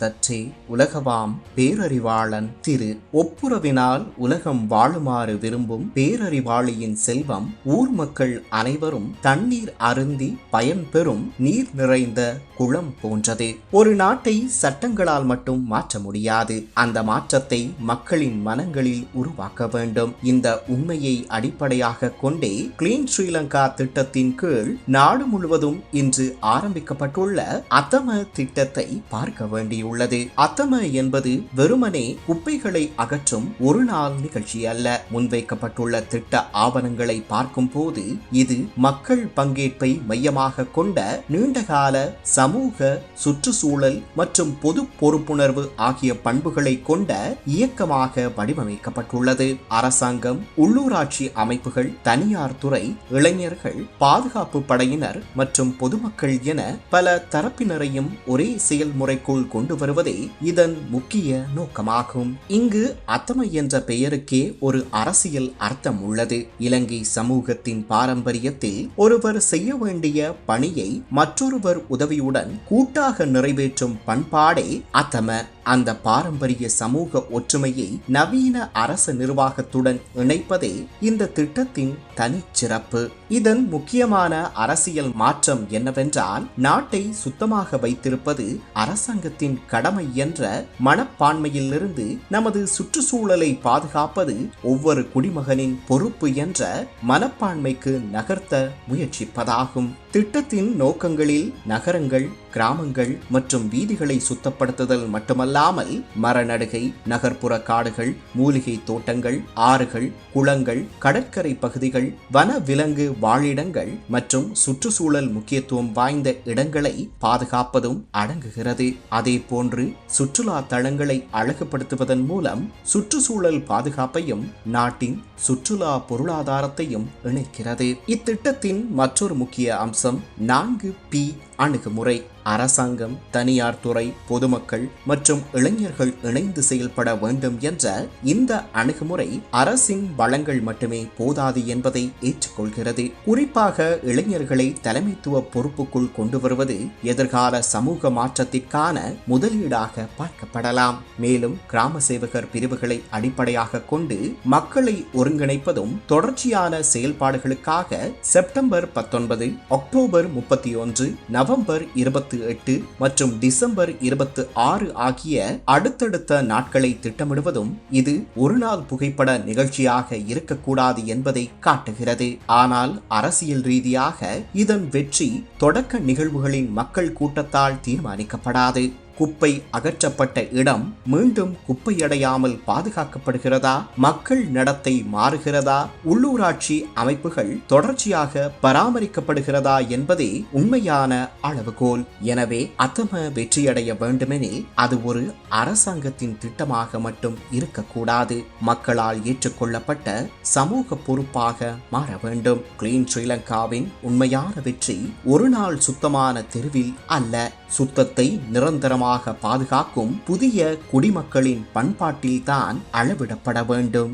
பெருந்தற்றே உலகவாம் பேரறிவாளன் திரு ஒப்புரவினால் உலகம் வாழுமாறு விரும்பும் பேரறிவாளியின் செல்வம் ஊர் மக்கள் அனைவரும் தண்ணீர் அருந்தி பயன்பெறும் நீர் நிறைந்த குளம் போன்றது. ஒரு நாட்டை சட்டங்களால் மட்டும் மாற்ற முடியாது. அந்த மாற்றத்தை மக்களின் மனங்களில் உருவாக்க வேண்டும். இந்த உண்மையை அடிப்படையாக கொண்டே கிளீன் ஸ்ரீலங்கா திட்டத்தின் கீழ் நாடு முழுவதும் இன்று ஆரம்பிக்கப்பட்டுள்ள அத்தம திட்டத்தை பார்க்க வேண்டியுள்ளது. அத்தம என்பது வெறுமனே குப்பைகளை அகற்றும் ஒரு நாள் நிகழ்ச்சி அல்ல. முன்வைக்கப்பட்டுள்ள திட்ட ஆவணங்களை பார்க்கும் போது இது மக்கள் பங்கேற்பை மையமாக கொண்ட நீண்டகால சமூக, சுற்றுச்சூழல் மற்றும் பொது பொறுப்புணர்வு ஆகிய பண்புகளை கொண்ட இயக்கமாக வடிவமைக்கப்பட்டுள்ளது. அரசாங்கம், உள்ளூராட்சி அமைப்புகள், தனியார் துறை, இளைஞர்கள், பாதுகாப்பு படையினர் மற்றும் பொதுமக்கள் என பல தரப்பினரையும் ஒரே செயல்முறைக்குள் கொண்டு வருவதே இதன் முக்கிய நோக்கமாகும். இங்கு அத்தம என்ற பெயருக்கே ஒரு அரசியல் அர்த்தம் உள்ளது. இலங்கை சமூகத்தின் பாரம்பரியத்தில் ஒருவர் செய்ய வேண்டிய பணியை மற்றொருவர் உதவியுடன் கூட்டாக நிறைவேற்றும் பண்பாடே அத்தம. அந்த பாரம்பரிய சமூக ஒற்றுமையை நவீன அரசு நிர்வாகத்துடன் இணைப்பதே இந்த திட்டத்தின் தனிச்சிறப்பு. இதன் முக்கியமான அரசியல் மாற்றம் என்னவென்றால், நாட்டை சுத்தமாக வைத்திருப்பது அரசாங்கத்தின் கடமை என்ற மனப்பான்மையிலிருந்து நமது சுற்றுச்சூழலை பாதுகாப்பது ஒவ்வொரு குடிமகனின் பொறுப்பு என்ற மனப்பான்மைக்கு நகர்த்த முயற்சிப்பதாகும். திட்டத்தின் நோக்கங்களில் நகரங்கள், கிராமங்கள் மற்றும் வீதிகளை சுத்தப்படுத்துதல் மட்டுமல்லாமல் மரநடுகை, நகர்ப்புற காடுகள், மூலிகை தோட்டங்கள், ஆறுகள், குளங்கள், கடற்கரை பகுதிகள், வன விலங்கு வாழிடங்கள் மற்றும் சுற்றுச்சூழல் முக்கியத்துவம் வாய்ந்த இடங்களை பாதுகாப்பதும் அடங்குகிறது. அதே போன்று சுற்றுலா தளங்களை அழகுபடுத்துவதன் மூலம் சுற்றுச்சூழல் பாதுகாப்பையும் நாட்டின் சுற்றுலா பொருளாதாரத்தையும் இணைக்கிறது. இத்திட்டத்தின் மற்றொரு முக்கிய அம்சம் 4P அணுகுமுறை. அரசாங்கம், தனியார் துறை, பொதுமக்கள் மற்றும் இளைஞர்கள் இணைந்து செயல்பட வேண்டும் என்ற இந்த அணுகுமுறை அரசின் வளங்கள் மட்டுமே போதாது என்பதை ஏற்றுக்கொள்கிறது. குறிப்பாக இளைஞர்களை தலைமைத்துவ பொறுப்புக்குள் கொண்டு வருவது எதிர்கால சமூக மாற்றத்திற்கான முதலீடாக பார்க்கப்படலாம். மேலும் கிராம சேவகர் பிரிவுகளை அடிப்படையாக கொண்டு மக்களை ஒருங்கிணைப்பதும் தொடர்ச்சியான செயல்பாடுகளுக்காக செப்டம்பர் 19, அக்டோபர் 31, நவம்பர் 28 மற்றும் டிசம்பர் 26 ஆகிய அடுத்தடுத்த நாட்களை திட்டமிடுவதும் இது ஒரு நாள் புகைப்பட நிகழ்ச்சியாக இருக்கக்கூடாது என்பதை காட்டுகிறது. ஆனால் அரசியல் ரீதியாக இதன் வெற்றி தொடக்க நிகழ்வுகளின் மக்கள் கூட்டத்தால் தீர்மானிக்கப்படாது. குப்பை அகற்றப்பட்ட இடம் மீண்டும் குப்பையடையாமல் பாதுகாக்கப்படுகிறதா? மக்கள் நடத்தை மாறுகிறதா? உள்ளூராட்சி அமைப்புகள் தொடர்ச்சியாக பராமரிக்கப்படுகிறதா என்பதே உண்மையான அளவுகோல். எனவே அத்தம வெற்றியடைய வேண்டுமெனில் அது ஒரு அரசாங்கத்தின் திட்டமாக மட்டும் இருக்கக்கூடாது. மக்களால் ஏற்றுக்கொள்ளப்பட்ட சமூக பொறுப்பாக மாற வேண்டும். கிளீன் ஸ்ரீலங்காவின் உண்மையான வெற்றி ஒரு நாள் சுத்தமான தெருவில் அல்ல, சுத்தத்தை நிரந்தரமாக பாதுகாக்கும் புதிய குடிமக்களின் பண்பாட்டில்தான் அளவிடப்பட வேண்டும்.